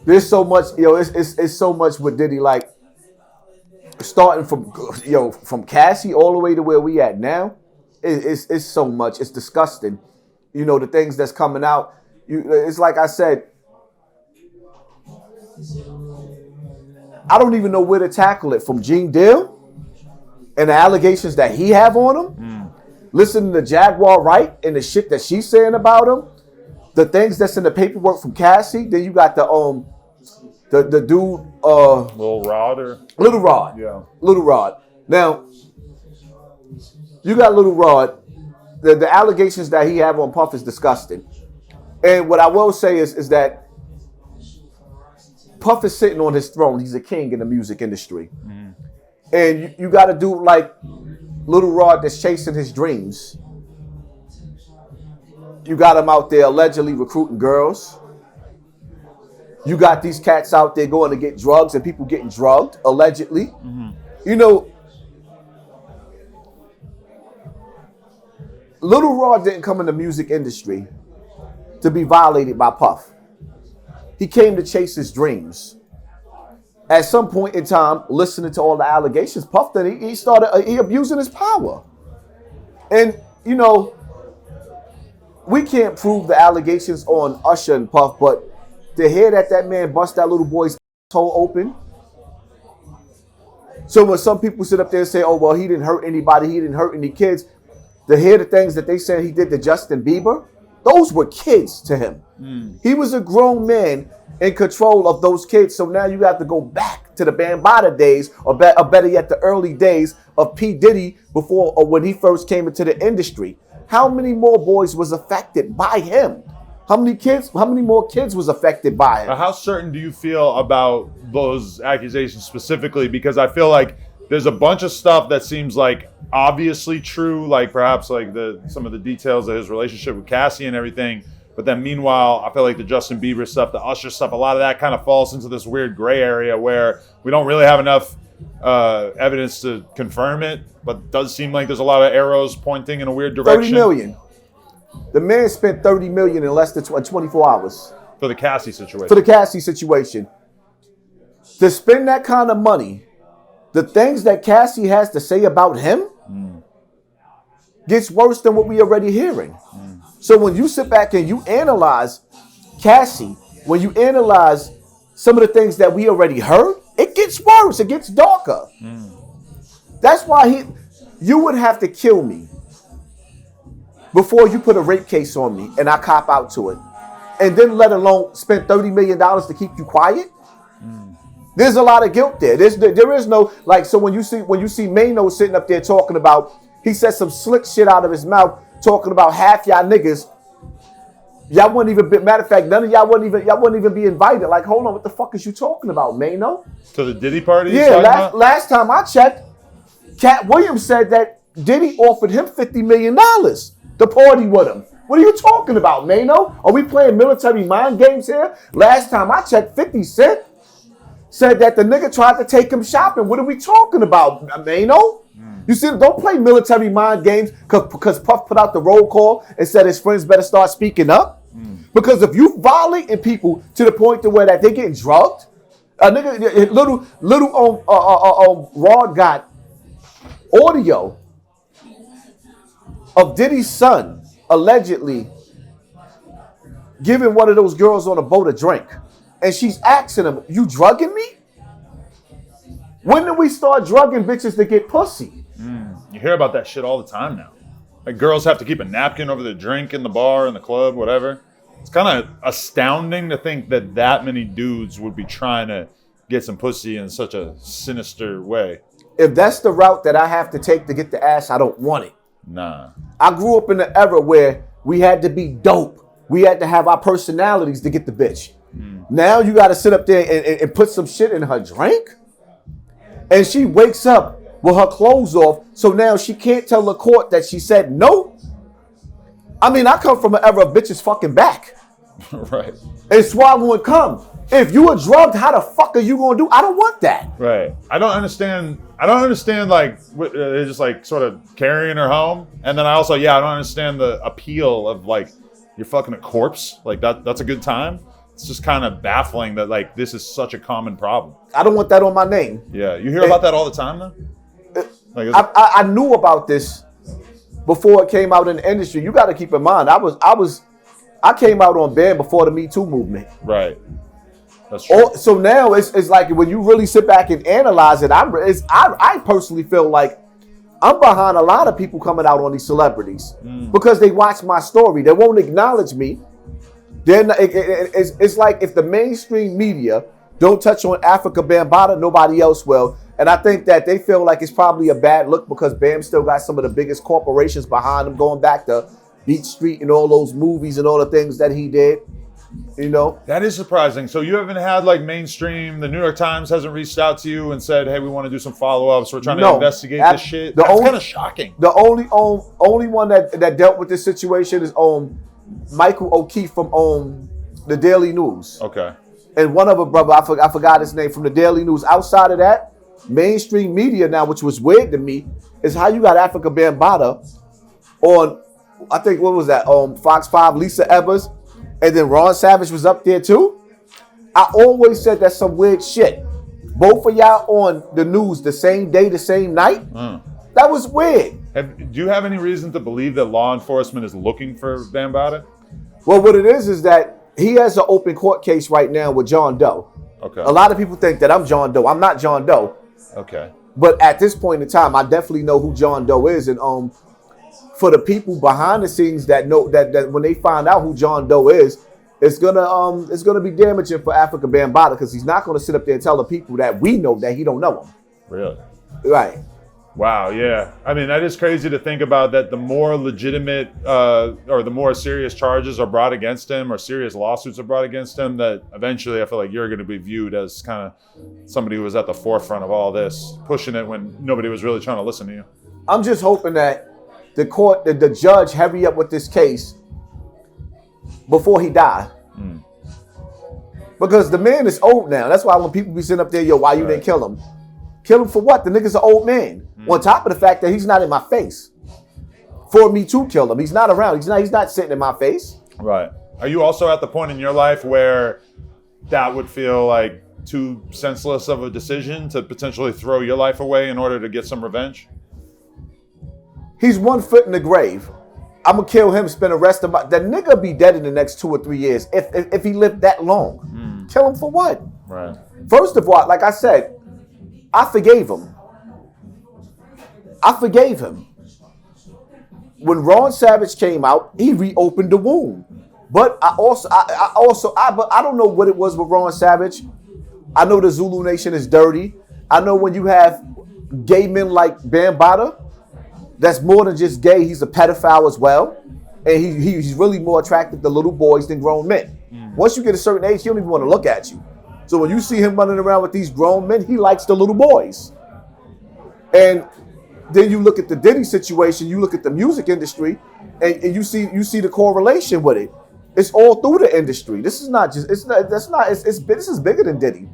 There's so much, it's so much with Diddy, like starting from Cassie all the way to where we at now. It's so much. It's disgusting. The things that's coming out. It's like I said, I don't even know where to tackle it. From Gene Deal and the allegations that he have on him, listening to Jaguar Wright and the shit that she's saying about him, the things that's in the paperwork from Cassie. Then you got the dude, Little Rod. Yeah. Little Rod. Now, you got Little Rod. The allegations that he have on Puff is disgusting. And what I will say is that Puff is sitting on his throne. He's a king in the music industry. And you got to do like Little Rod that's chasing his dreams. You got him out there allegedly recruiting girls. You got these cats out there going to get drugs and people getting drugged, allegedly. Little Rod didn't come in the music industry to be violated by Puff. He came to chase his dreams. At some point in time, listening to all the allegations, Puff, then he started abusing his power. And, we can't prove the allegations on Usher and Puff, but to hear that man bust that little boy's toe open. So when some people sit up there and say, oh, well, he didn't hurt anybody, he didn't hurt any kids, to hear the things that they said he did to Justin Bieber, those were kids to him. He was a grown man in control of those kids. So now you have to go back to the Bambaataa days, or better yet, the early days of P. Diddy before or when he first came into the industry. How many more boys was affected by him? How many more kids was affected by him? How certain do you feel about those accusations specifically? Because I feel like there's a bunch of stuff that seems like obviously true, like perhaps like some of the details of his relationship with Cassie and everything. But then meanwhile, I feel like the Justin Bieber stuff, the Usher stuff, a lot of that kind of falls into this weird gray area where we don't really have enough evidence to confirm it. But it does seem like there's a lot of arrows pointing in a weird direction. 30 million. The man spent 30 million in less than 24 hours. For the Cassie situation. For the Cassie situation. To spend that kind of money, the things that Cassie has to say about him gets worse than what we already hearing. So when you sit back and you analyze Cassie, when you analyze some of the things that we already heard, it gets worse. It gets darker. That's why you would have to kill me before you put a rape case on me and I cop out to it. And then let alone spend $30 million to keep you quiet. There's a lot of guilt there. There is no, like, so when you see Maino sitting up there talking about, he said some slick shit out of his mouth, talking about half y'all niggas. Y'all wouldn't even matter of fact, none of y'all wouldn't even be invited. Like, hold on, what the fuck is you talking about, Maino? To the Diddy party? Yeah, last time I checked, Cat Williams said that Diddy offered him $50 million to party with him. What are you talking about, Maino? Are we playing military mind games here? Last time I checked, 50 Cent said that the nigga tried to take him shopping. What are we talking about, Maino? You see, don't play military mind games because Puff put out the roll call and said his friends better start speaking up. Because if you violating people to the point to where that they getting drugged, a nigga, little Rod got audio of Diddy's son allegedly giving one of those girls on a boat a drink. And she's asking him, you drugging me? When did we start drugging bitches to get pussy? You hear about that shit all the time now. Like girls have to keep a napkin over their drink in the bar, in the club, whatever. It's kind of astounding to think that many dudes would be trying to get some pussy in such a sinister way. If that's the route that I have to take to get the ass, I don't want it. Nah. I grew up in an era where we had to be dope. We had to have our personalities to get the bitch. Now you got to sit up there and put some shit in her drink? And she wakes up with her clothes off, so now she can't tell the court that she said no? I mean, I come from an era of bitches fucking back. Right. And swallowing cum. If you were drugged, how the fuck are you going to do? I don't want that. Right. I don't understand, like, they're just, like, sort of carrying her home. And then I also, I don't understand the appeal of, like, you're fucking a corpse. Like, that's a good time. it's just kind of baffling that like this is such a common problem. I don't want that on my name. Yeah, you hear about that all the time though? Like, I knew about this before it came out in the industry. You got to keep in mind, I came out on Bam before the Me Too movement. Right. That's true. So now it's like when you really sit back and analyze it, I personally feel like I'm behind a lot of people coming out on these celebrities because they watch my story. They won't acknowledge me. Then it's like if the mainstream media don't touch on Africa Bambaataa, nobody else will. And I think that they feel like it's probably a bad look because Bam still got some of the biggest corporations behind him, going back to Beach Street and all those movies and all the things that he did. You know? That is surprising. So you haven't had like mainstream, the New York Times hasn't reached out to you and said, hey, we want to do some follow-ups. We're trying to investigate this shit. That's kind of shocking. The only one that dealt with this situation is Michael O'Keefe from the Daily News. Okay. And one of them, brother, I forgot his name, from the Daily News. Outside of that, mainstream media now, which was weird to me, is how you got Africa Bambaataa on, I think, what was that, Fox 5, Lisa Evers, and then Ron Savage was up there too. I always said that's some weird shit. Both of y'all on the news the same day, the same night. That was weird. Do you have any reason to believe that law enforcement is looking for Bambaataa? Well, what it is that he has an open court case right now with John Doe. Okay. A lot of people think that I'm John Doe. I'm not John Doe. Okay. But at this point in time, I definitely know who John Doe is, and for the people behind the scenes that know that when they find out who John Doe is, it's gonna be damaging for Africa Bambaataa because he's not gonna sit up there and tell the people that we know that he don't know him. Really? Right. Wow. Yeah. I mean, that is crazy to think about. That the more legitimate or the more serious charges are brought against him, or serious lawsuits are brought against him, that eventually I feel like you're going to be viewed as kind of somebody who was at the forefront of all this, pushing it when nobody was really trying to listen to you. I'm just hoping that the judge hurry up with this case before he die. Because the man is old now. That's why when people be sitting up there, yo, why you didn't kill him? Kill him for what? The nigga's an old man. On top of the fact that he's not in my face. For me to kill him. He's not around. He's not sitting in my face. Right. Are you also at the point in your life where that would feel like too senseless of a decision to potentially throw your life away in order to get some revenge? He's 1 foot in the grave. I'm gonna kill him, spend the rest of my... That nigga be dead in the next 2 or 3 years if he lived that long. Kill him for what? Right. First of all, like I said, I forgave him. When Ron Savage came out, he reopened the wound. But I don't know what it was with Ron Savage. I know the Zulu Nation is dirty. I know when you have gay men like Bambaataa, that's more than just gay. He's a pedophile as well. And he's really more attractive to little boys than grown men. Once you get a certain age, he don't even want to look at you. So when you see him running around with these grown men, he likes the little boys. And then you look at the Diddy situation, you look at the music industry, and you see the correlation with it. It's all through the industry. This is not just this is bigger than Diddy.